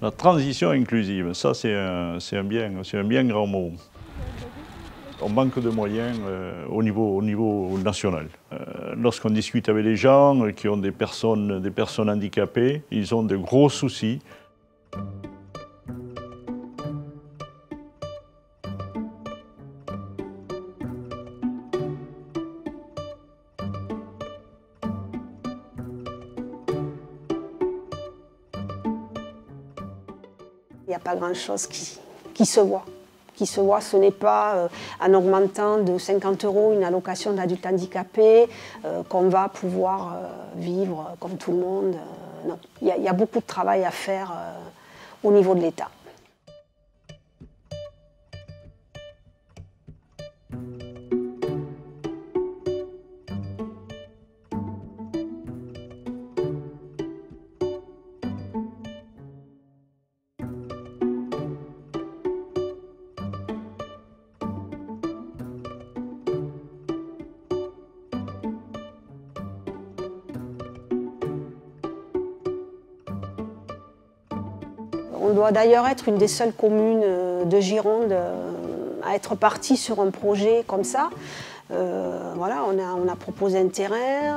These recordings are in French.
La transition inclusive, ça c'est un bien grand mot. On manque de moyens au niveau national. Lorsqu'on discute avec les gens qui ont des personnes handicapées, ils ont de gros soucis. Il n'y a pas grand-chose qui se voit. Ce n'est pas en augmentant de 50 € une allocation d'adulte handicapé qu'on va pouvoir vivre comme tout le monde. Non. Il y a beaucoup de travail à faire au niveau de l'État. On doit d'ailleurs être une des seules communes de Gironde à être partie sur un projet comme ça. Voilà, on a proposé un terrain,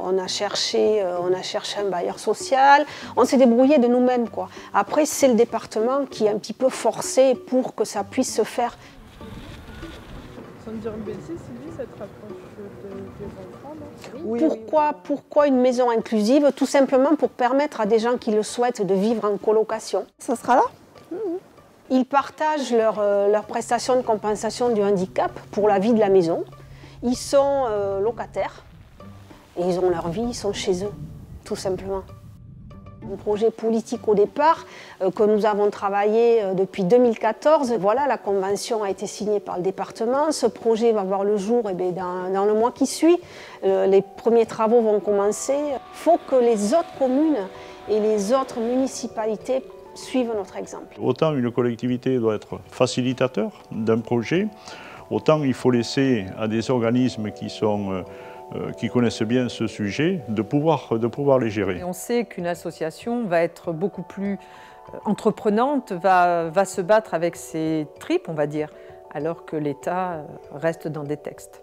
on a cherché un bailleur social, on s'est débrouillé de nous-mêmes, quoi. Après, c'est le département qui est un petit peu forcé pour que ça puisse se faire. Sans dire une bêtise, Sylvie, ça te rapproche des enfants, non? Oui, Pourquoi une maison inclusive? Tout simplement pour permettre à des gens qui le souhaitent de vivre en colocation. Ça sera là? Ils partagent leurs prestations de compensation du handicap pour la vie de la maison. Ils sont locataires et ils ont leur vie, ils sont chez eux, tout simplement. Un projet politique au départ que nous avons travaillé depuis 2014. Voilà, la convention a été signée par le département. Ce projet va voir le jour dans le mois qui suit. Les premiers travaux vont commencer. Il faut que les autres communes et les autres municipalités suivent notre exemple. Autant une collectivité doit être facilitateur d'un projet, autant il faut laisser à des organismes qui connaissent bien ce sujet, de pouvoir les gérer. Et on sait qu'une association va être beaucoup plus entreprenante, va se battre avec ses tripes, on va dire, alors que l'État reste dans des textes.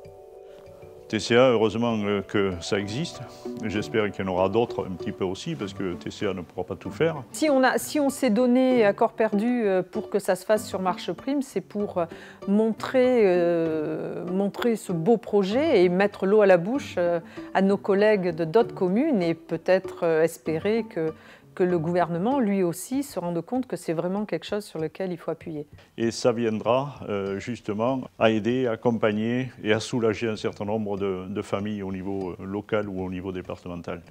TCA, heureusement que ça existe. J'espère qu'il y en aura d'autres un petit peu aussi, parce que TCA ne pourra pas tout faire. Si on s'est donné à corps perdu pour que ça se fasse sur Marche Prime, c'est pour montrer ce beau projet et mettre l'eau à la bouche à nos collègues de d'autres communes et peut-être espérer que le gouvernement, lui aussi, se rende compte que c'est vraiment quelque chose sur lequel il faut appuyer. Et ça viendra justement à aider, à accompagner et à soulager un certain nombre de familles au niveau local ou au niveau départemental.